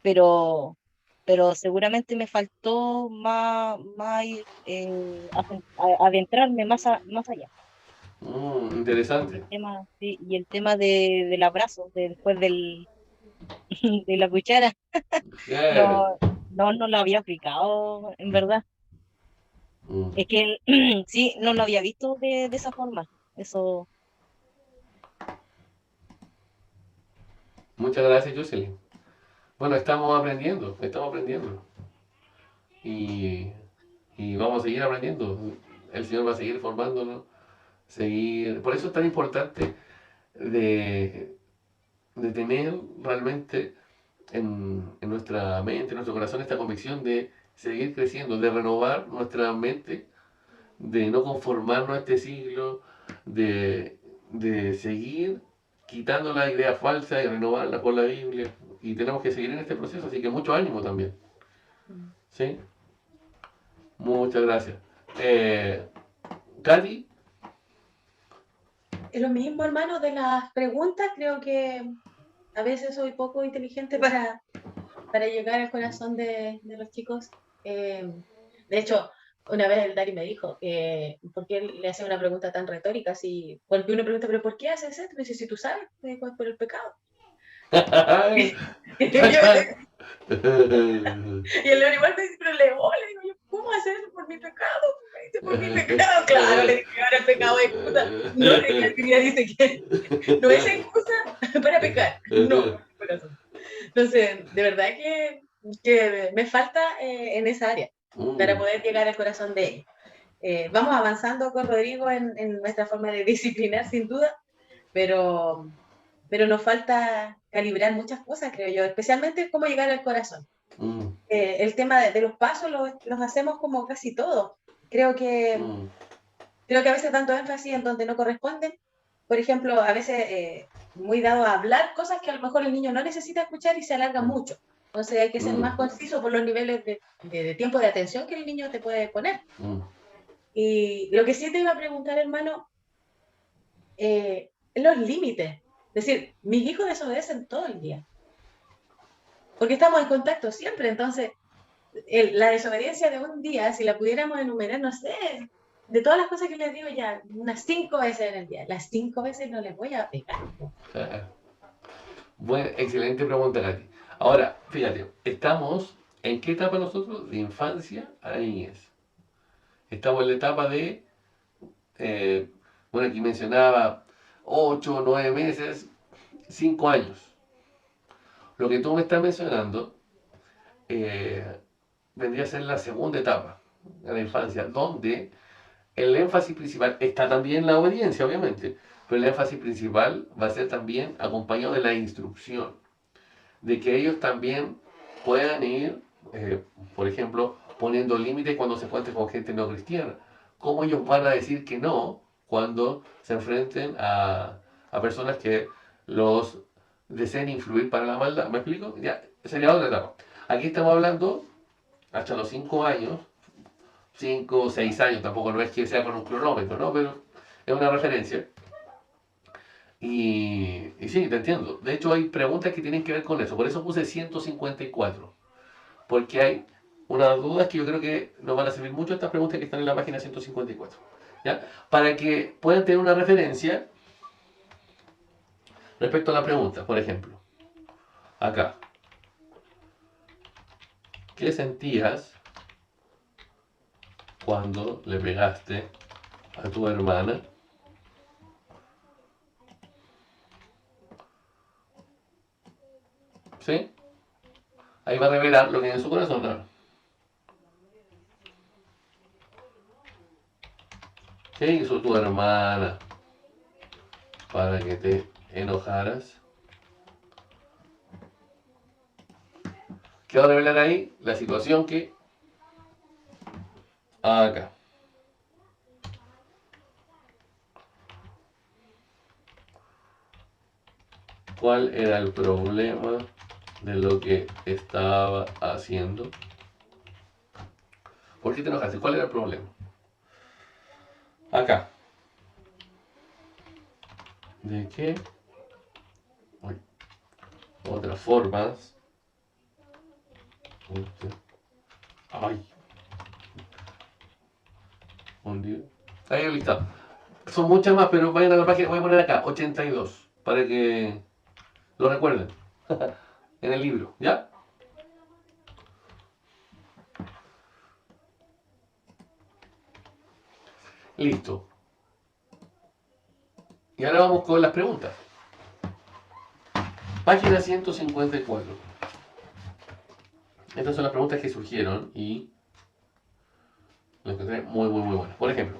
pero, pero seguramente me faltó más adentrarme más allá. Y Interesante. el tema, sí, y el tema del abrazo, después de la cuchara, Claro. no, no lo había aplicado, en verdad. Mm. Es que sí, no lo había visto de esa forma. Eso, Muchas gracias, Jocelyn. Bueno, estamos aprendiendo, estamos aprendiendo. Y, y vamos a seguir aprendiendo. El Señor va a seguir formándonos, seguir. Por eso es tan importante de, de tener realmente en nuestra mente, en nuestro corazón, esta convicción de seguir creciendo, de renovar nuestra mente, de no conformarnos a este siglo, de seguir quitando la idea falsa y renovarla por la Biblia. Y tenemos que seguir en este proceso, así que mucho ánimo también. ¿Sí? Muchas gracias. Katy, Es lo mismo, hermano, de las preguntas. Creo que a veces soy poco inteligente para llegar al corazón de los chicos. De hecho, una vez el Dari me dijo que por qué le hacía una pregunta tan retórica, porque uno pregunta, pero ¿por qué haces esto? Y dice, si tú sabes, es por el pecado. Y el León igual me dice, pero le digo yo, ¿cómo hacer eso por mi pecado? Me dice, por mi pecado. Claro, le dije, ahora el pecado es excusa. No, la Biblia dice que no es excusa para pecar. No, corazón. Entonces, de verdad que me falta en esa área para poder llegar al corazón de ellos. Vamos avanzando con Rodrigo en nuestra forma de disciplinar, sin duda, pero nos falta calibrar muchas cosas, creo yo, especialmente cómo llegar al corazón. El tema de los pasos los hacemos como casi todos. Creo que a veces tanto énfasis en donde no corresponden. Por ejemplo, a veces muy dado a hablar cosas que a lo mejor el niño no necesita escuchar y se alarga mucho. Entonces hay que ser más conciso por los niveles de tiempo de atención que el niño te puede poner. Y lo que sí te iba a preguntar, hermano, los límites. Es decir, mis hijos desobedecen todo el día. Porque estamos en contacto siempre. Entonces, la desobediencia de un día, si la pudiéramos enumerar, no sé, de todas las cosas que les digo ya, unas 5 veces en el día. Las 5 veces no les voy a pegar. Bueno, excelente pregunta, Katy. Ahora, fíjate, estamos en qué etapa nosotros? De infancia a la niñez. Estamos en la etapa de, bueno, aquí mencionaba 8, 9 meses, 5 años. Lo que tú me estás mencionando vendría a ser la segunda etapa de la infancia, donde el énfasis principal está también la obediencia, obviamente, pero el énfasis principal va a ser también acompañado de la instrucción, de que ellos también puedan ir, por ejemplo, poniendo límites cuando se encuentren con gente no cristiana. ¿Cómo ellos van a decir que no cuando se enfrenten a personas que los deseen influir para la maldad. ¿Me explico? Ya, sería otra etapa. Aquí estamos hablando hasta los 5 años, 5 o 6 años, tampoco no es que sea con un cronómetro, ¿no? Pero es una referencia. Y sí, te entiendo. De hecho, hay preguntas que tienen que ver con eso. Por eso puse 154. Porque hay unas dudas que yo creo que nos van a servir mucho estas preguntas que están en la página 154. ¿Ya? Para que puedan tener una referencia respecto a la pregunta. Por ejemplo, acá. ¿Qué sentías cuando le pegaste a tu hermana? ¿Sí? Ahí va a revelar lo que hay en su corazón, ¿no? ¿Qué hizo tu hermana para que te enojaras? ¿Qué va a revelar ahí? La situación que... acá. ¿Cuál era el problema de lo que estaba haciendo? ¿Por qué te enojaste? ¿Cuál era el problema? Acá. ¿De qué? Uy. Otras formas. Ay. Ahí está. Son muchas más, pero vayan a la página. Voy a poner acá, 82, para que lo recuerden. En el libro, ¿ya? Listo. Y ahora vamos con las preguntas. Página 154. Estas son las preguntas que surgieron y lo encontré muy buenas. Por ejemplo,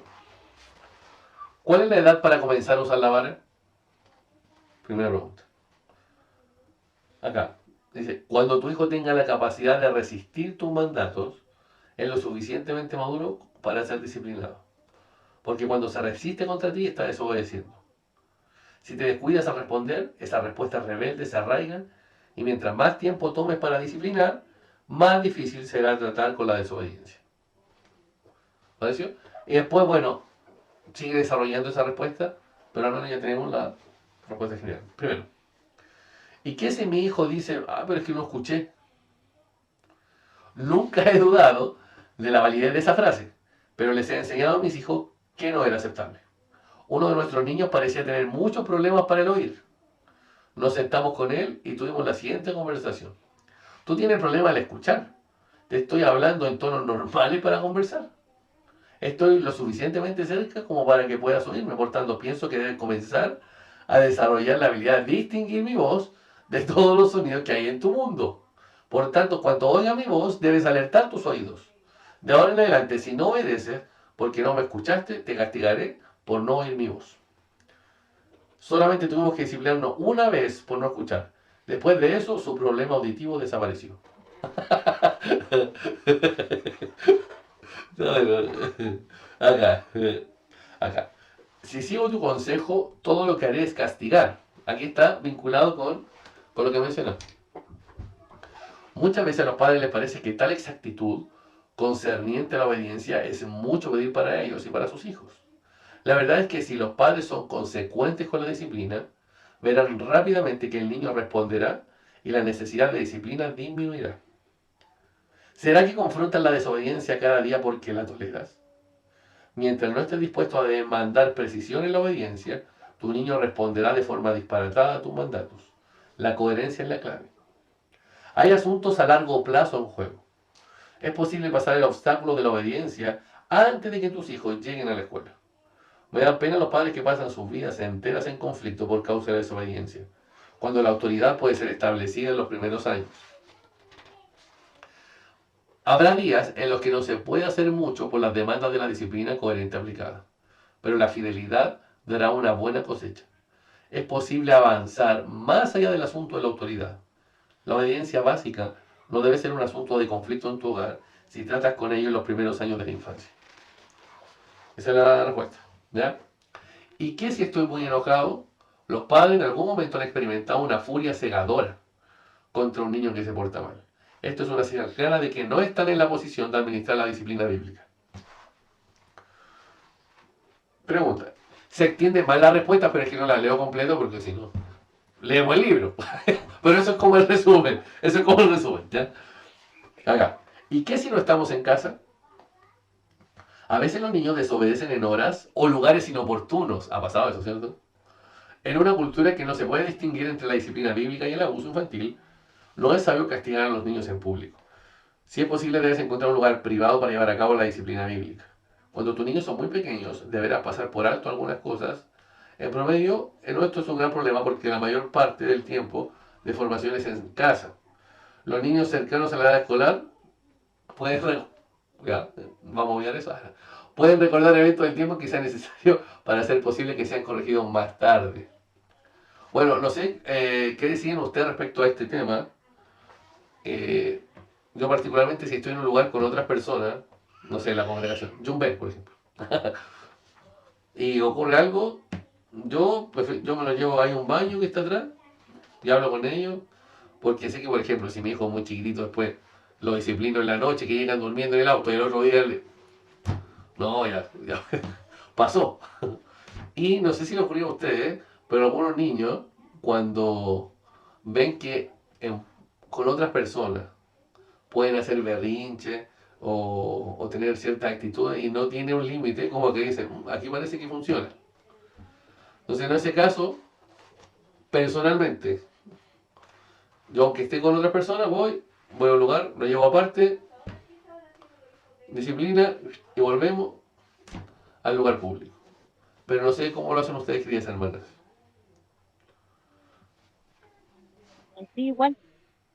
¿cuál es la edad para comenzar a usar la vara? Primera pregunta. Acá. Dice, cuando tu hijo tenga la capacidad de resistir tus mandatos, es lo suficientemente maduro para ser disciplinado. Porque cuando se resiste contra ti, está desobedeciendo. Si te descuidas a responder, esas respuestas rebeldes se arraigan y mientras más tiempo tomes para disciplinar, más difícil será tratar con la desobediencia. ¿Pareció? Y después, bueno, sigue desarrollando esa respuesta, pero ahora ya tenemos la respuesta general. Primero, ¿y qué si mi hijo dice, pero es que no escuché? Nunca he dudado de la validez de esa frase, pero les he enseñado a mis hijos que no era aceptable. Uno de nuestros niños parecía tener muchos problemas para el oír. Nos sentamos con él y tuvimos la siguiente conversación. Tú tienes problema al escuchar. Te estoy hablando en tonos normales para conversar. Estoy lo suficientemente cerca como para que puedas oírme. Por tanto, pienso que debes comenzar a desarrollar la habilidad de distinguir mi voz de todos los sonidos que hay en tu mundo. Por tanto, cuando oiga mi voz, debes alertar tus oídos. De ahora en adelante, si no obedeces, porque no me escuchaste, te castigaré por no oír mi voz. Solamente tuvimos que disciplinarnos una vez por no escuchar. Después de eso, su problema auditivo desapareció. Acá. Si sigo tu consejo, todo lo que haré es castigar. Aquí está vinculado con lo que mencioné. Muchas veces a los padres les parece que tal exactitud concerniente a la obediencia es mucho pedir para ellos y para sus hijos. La verdad es que si los padres son consecuentes con la disciplina, verán rápidamente que el niño responderá y la necesidad de disciplina disminuirá. ¿Será que confrontas la desobediencia cada día porque la toleras? Mientras no estés dispuesto a demandar precisión en la obediencia, tu niño responderá de forma disparatada a tus mandatos. La coherencia es la clave. Hay asuntos a largo plazo en juego. Es posible pasar el obstáculo de la obediencia antes de que tus hijos lleguen a la escuela. Me da pena los padres que pasan sus vidas enteras en conflicto por causa de la desobediencia, cuando la autoridad puede ser establecida en los primeros años. Habrá días en los que no se puede hacer mucho por las demandas de la disciplina coherente aplicada, pero la fidelidad dará una buena cosecha. Es posible avanzar más allá del asunto de la autoridad. La obediencia básica no debe ser un asunto de conflicto en tu hogar si tratas con ello en los primeros años de la infancia. Esa es la respuesta. ¿Ya? ¿Y qué si estoy muy enojado? Los padres en algún momento han experimentado una furia cegadora contra un niño que se porta mal. Esto es una señal clara de que no están en la posición de administrar la disciplina bíblica. Pregunta. Se extiende mal la respuesta, pero es que no la leo completo porque si no, leemos el libro. Pero eso es como el resumen. Eso es como el resumen, ¿ya? Acá. ¿Y qué si no estamos en casa? A veces los niños desobedecen en horas o lugares inoportunos. Ha pasado eso, ¿cierto? En una cultura que no se puede distinguir entre la disciplina bíblica y el abuso infantil, no es sabio castigar a los niños en público. Si es posible, debes encontrar un lugar privado para llevar a cabo la disciplina bíblica. Cuando tus niños son muy pequeños, deberás pasar por alto algunas cosas. En promedio, esto es un gran problema porque la mayor parte del tiempo de formación es en casa. Los niños cercanos a la edad escolar pueden, ya, vamos a obviar eso. Pueden recordar eventos del tiempo que sea necesario para hacer posible que sean corregidos más tarde. Bueno, no sé qué deciden ustedes respecto a este tema. Yo particularmente si estoy en un lugar con otras personas, no sé, la congregación, Jumber, por ejemplo, y ocurre algo, yo me lo llevo ahí a un baño que está atrás y hablo con ellos, porque sé que, por ejemplo, si mi hijo es muy chiquitito después lo disciplino en la noche, que llegan durmiendo en el auto y el otro día no, ya pasó. Y no sé si le ocurrió a ustedes, pero algunos niños, cuando ven que con otras personas pueden hacer berrinche o tener ciertas actitudes y no tiene un límite, como que dicen, aquí parece que funciona. Entonces, en ese caso, personalmente, yo aunque esté con otras personas, voy a un lugar, lo llevo aparte, disciplina y volvemos al lugar público. Pero no sé cómo lo hacen ustedes, queridas hermanas. Sí, igual,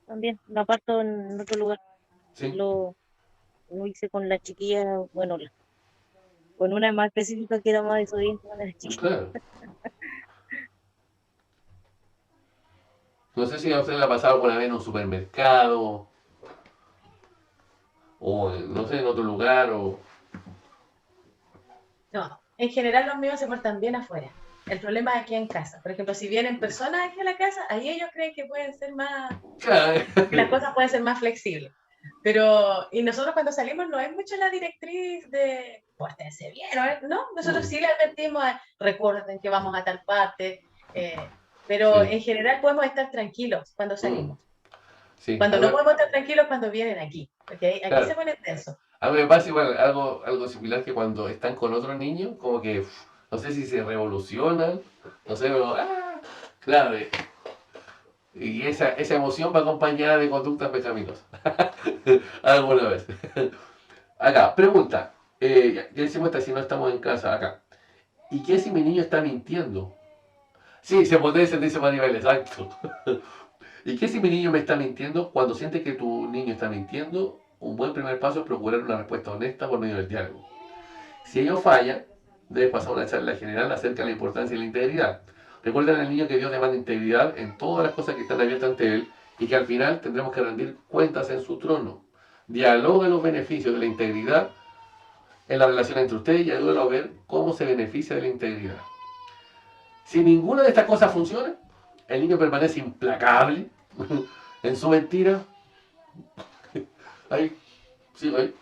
también, lo aparto en otro lugar. ¿Sí? Lo hice con la chiquilla, bueno, con una más específica que era más desobediente con la chiquilla. Claro. No sé si a ustedes le ha pasado alguna vez en un supermercado o no sé, en otro lugar o... No, en general los míos se portan bien afuera. El problema es aquí en casa. Por ejemplo, si vienen personas aquí a la casa, ahí ellos creen que pueden ser más, Claro. que las cosas pueden ser más flexibles. Pero, y nosotros cuando salimos no es mucho la directriz de pórtense bien, ¿no? Nosotros sí le advertimos, recuerden que vamos a tal parte, pero Sí. en general podemos estar tranquilos cuando salimos. Sí. Cuando no podemos estar tranquilos cuando vienen aquí, porque aquí Claro. se pone tenso. A mí me pasa igual algo similar que cuando están con otros niños, como que no sé si se revolucionan, no sé, pero claro, y esa emoción va acompañada de conductas pecaminosas. Alguna vez. Acá, pregunta. Ya decimos esta si no estamos en casa, acá. ¿Y qué si mi niño está mintiendo? Sí, se potencia, dice Maribel, exacto. ¿Y qué si mi niño me está mintiendo? Cuando siente que tu niño está mintiendo, un buen primer paso es procurar una respuesta honesta por medio del diálogo. Si ello falla, debes pasar una charla general acerca de la importancia de la integridad. Recuerden al niño que Dios demanda integridad en todas las cosas que están abiertas ante Él y que al final tendremos que rendir cuentas en su trono. Dialoga los beneficios de la integridad en la relación entre ustedes y ayúdalo a ver cómo se beneficia de la integridad. Si ninguna de estas cosas funciona, el niño permanece implacable en su mentira. Ahí, sí, ahí.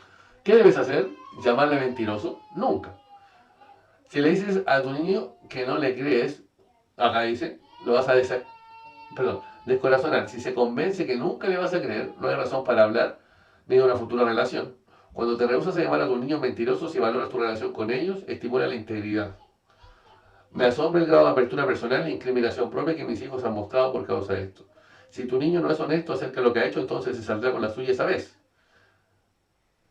¿Qué debes hacer? ¿Llamarle mentiroso? Nunca. Si le dices a tu niño que no le crees, acá dice, lo vas a descorazonar. Si se convence que nunca le vas a creer, no hay razón para hablar ni de una futura relación. Cuando te rehusas a llamar a tus niños mentirosos y valoras tu relación con ellos, estimula la integridad. Me asombra el grado de apertura personal e incriminación propia que mis hijos han mostrado por causa de esto. Si tu niño no es honesto acerca de lo que ha hecho, entonces se saldrá con la suya esa vez.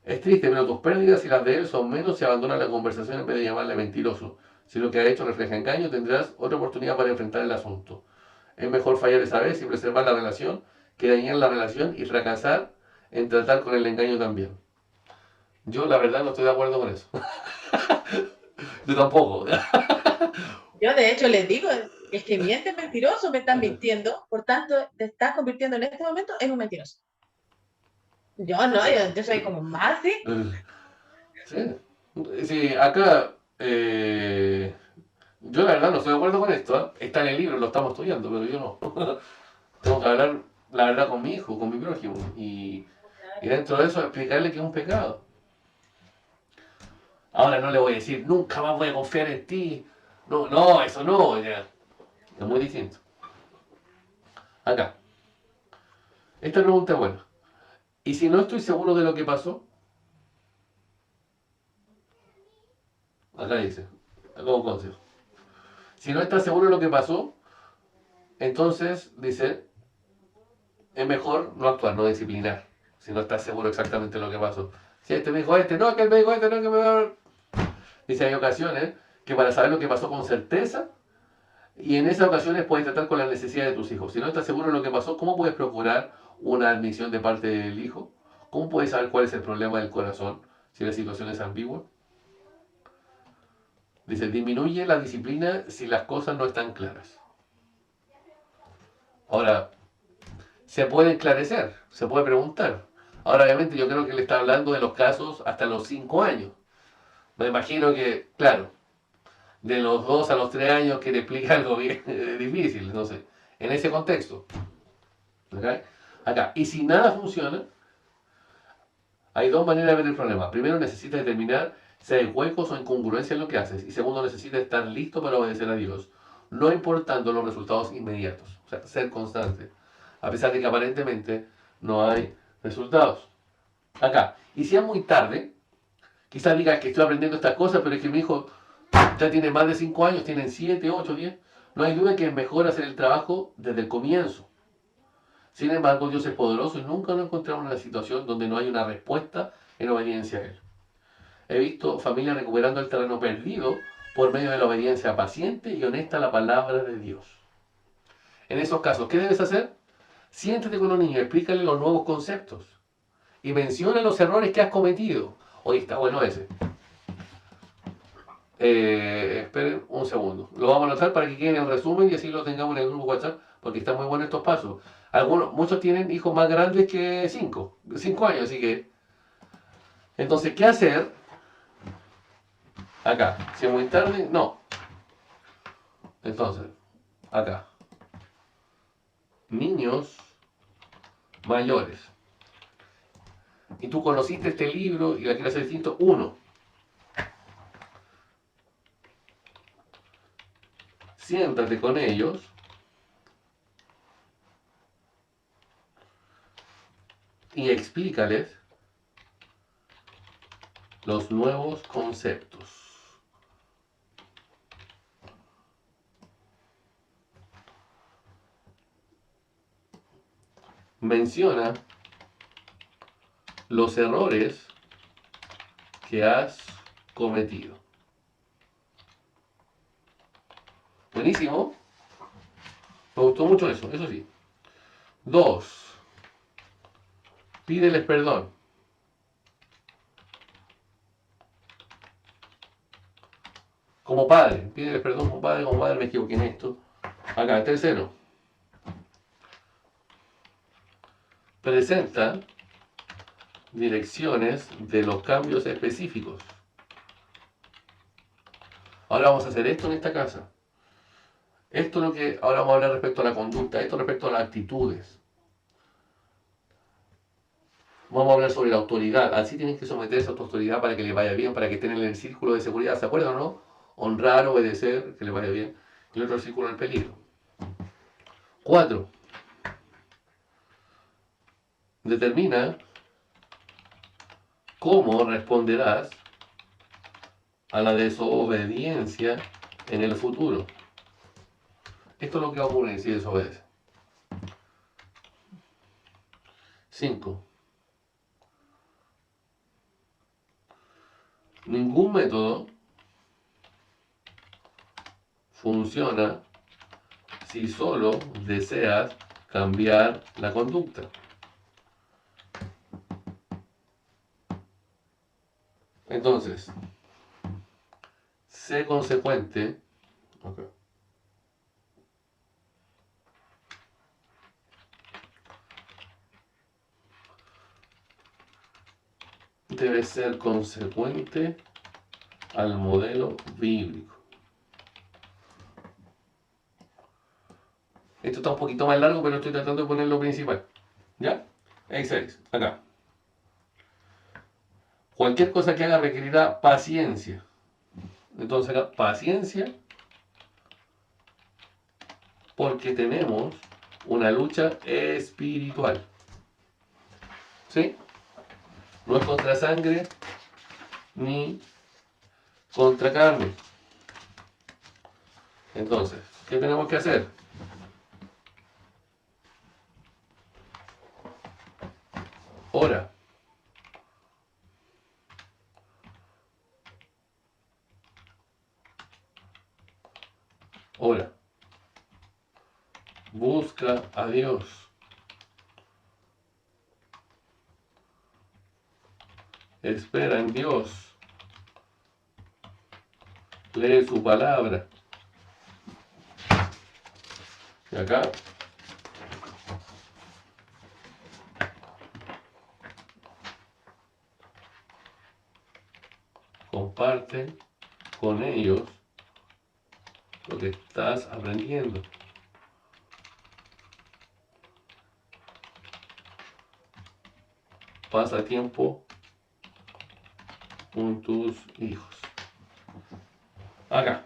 Es triste, pero tus pérdidas y las de él son menos si abandonas la conversación en vez de llamarle mentiroso. Si lo que ha hecho refleja engaño, tendrás otra oportunidad para enfrentar el asunto. Es mejor fallar esa vez y preservar la relación que dañar la relación y fracasar en tratar con el engaño también. Yo la verdad no estoy de acuerdo con eso. Yo tampoco. Yo de hecho les digo, el que miente es mentiroso, me están mintiendo, por tanto te estás convirtiendo en este momento en un mentiroso. Yo no, yo soy como más, ¿sí? Sí, sí acá Yo la verdad no estoy de acuerdo con esto, ¿eh? Está en el libro, lo estamos estudiando, pero yo no. Tengo que hablar la verdad con mi hijo, con mi prójimo. Y dentro de eso explicarle que es un pecado. Ahora no le voy a decir, nunca más voy a confiar en ti. No, no, eso no, ya. Es muy distinto. Acá. Esta pregunta es buena. ¿Y si no estoy seguro de lo que pasó? Acá dice, como consejo. Si no estás seguro de lo que pasó, entonces dice, es mejor no actuar, no disciplinar. Si no estás seguro exactamente de lo que pasó. Si este me dijo este, no, que él me dijo este, no, que me va a... Dice, hay ocasiones que para saber lo que pasó con certeza, y en esas ocasiones puedes tratar con las necesidades de tus hijos. Si no estás seguro de lo que pasó, ¿cómo puedes procurar una admisión de parte del hijo? ¿Cómo puedes saber cuál es el problema del corazón si la situación es ambigua? Dice, disminuye la disciplina si las cosas no están claras. Ahora, se puede esclarecer, se puede preguntar. Ahora, obviamente, yo creo que le está hablando de los casos hasta los 5 años. Me imagino que, claro, de los 2 a los 3 años que te explica algo bien difícil, no sé, en ese contexto. ¿Okay? Acá, y si nada funciona, hay dos maneras de ver el problema. Primero, necesitas determinar si hay huecos o incongruencias en lo que haces. Y segundo, necesitas estar listo para obedecer a Dios, no importando los resultados inmediatos. O sea, ser constante, a pesar de que aparentemente no hay resultados. Acá, y si es muy tarde, quizás digas que estoy aprendiendo estas cosas, pero es que mi hijo ya tiene más de 5 años, tienen 7, 8, 10. No hay duda que es mejor hacer el trabajo desde el comienzo. Sin embargo, Dios es poderoso y nunca nos encontramos en una situación donde no hay una respuesta en obediencia a Él. He visto familias recuperando el terreno perdido por medio de la obediencia paciente y honesta a la palabra de Dios. En esos casos, ¿qué debes hacer? Siéntate con los niños, explícale los nuevos conceptos y menciona los errores que has cometido. Hoy está bueno ese. Esperen un segundo. Lo vamos a anotar para que quede en el resumen y así lo tengamos en el grupo WhatsApp, porque están muy buenos estos pasos. Muchos tienen hijos más grandes que 5 años, así que... Entonces, ¿qué hacer? Acá. Si es muy tarde, no. Entonces, acá. Niños mayores. Y tú conociste este libro y la quieres hacer distinto. Uno, siéntate con ellos y explícales los nuevos conceptos. Menciona los errores que has cometido. Buenísimo. Me gustó mucho eso sí. 2. Pídeles perdón. Como padre, pídeles perdón como padre, me equivoqué en esto. Acá, tercero. Presenta direcciones de los cambios específicos. Ahora vamos a hacer esto en esta casa. Esto es lo que ahora vamos a hablar respecto a la conducta, esto respecto a las actitudes. Vamos a hablar sobre la autoridad. Así tienes que someterse a tu autoridad para que le vaya bien, para que estén en el círculo de seguridad. ¿Se acuerdan o no? Honrar, obedecer, que le vaya bien. Y el otro círculo del peligro. 4. Determina cómo responderás a la desobediencia en el futuro. Esto es lo que va a ocurrir si desobedece. 5. Ningún método funciona si solo deseas cambiar la conducta. Entonces, sé consecuente. Okay. Debes ser consecuente al modelo bíblico. Esto está un poquito más largo, pero estoy tratando de poner lo principal. ¿Ya? Excelente. Acá. Cualquier cosa que haga requerirá paciencia. Entonces acá, paciencia, porque tenemos una lucha espiritual. ¿Sí? No es contra sangre ni contra carne. Entonces, ¿qué tenemos que hacer? Ora. Ora. Busca a Dios. Espera en Dios. Lee su palabra. Y acá comparte con ellos lo que estás aprendiendo. Pasa tiempo con tus hijos. Acá.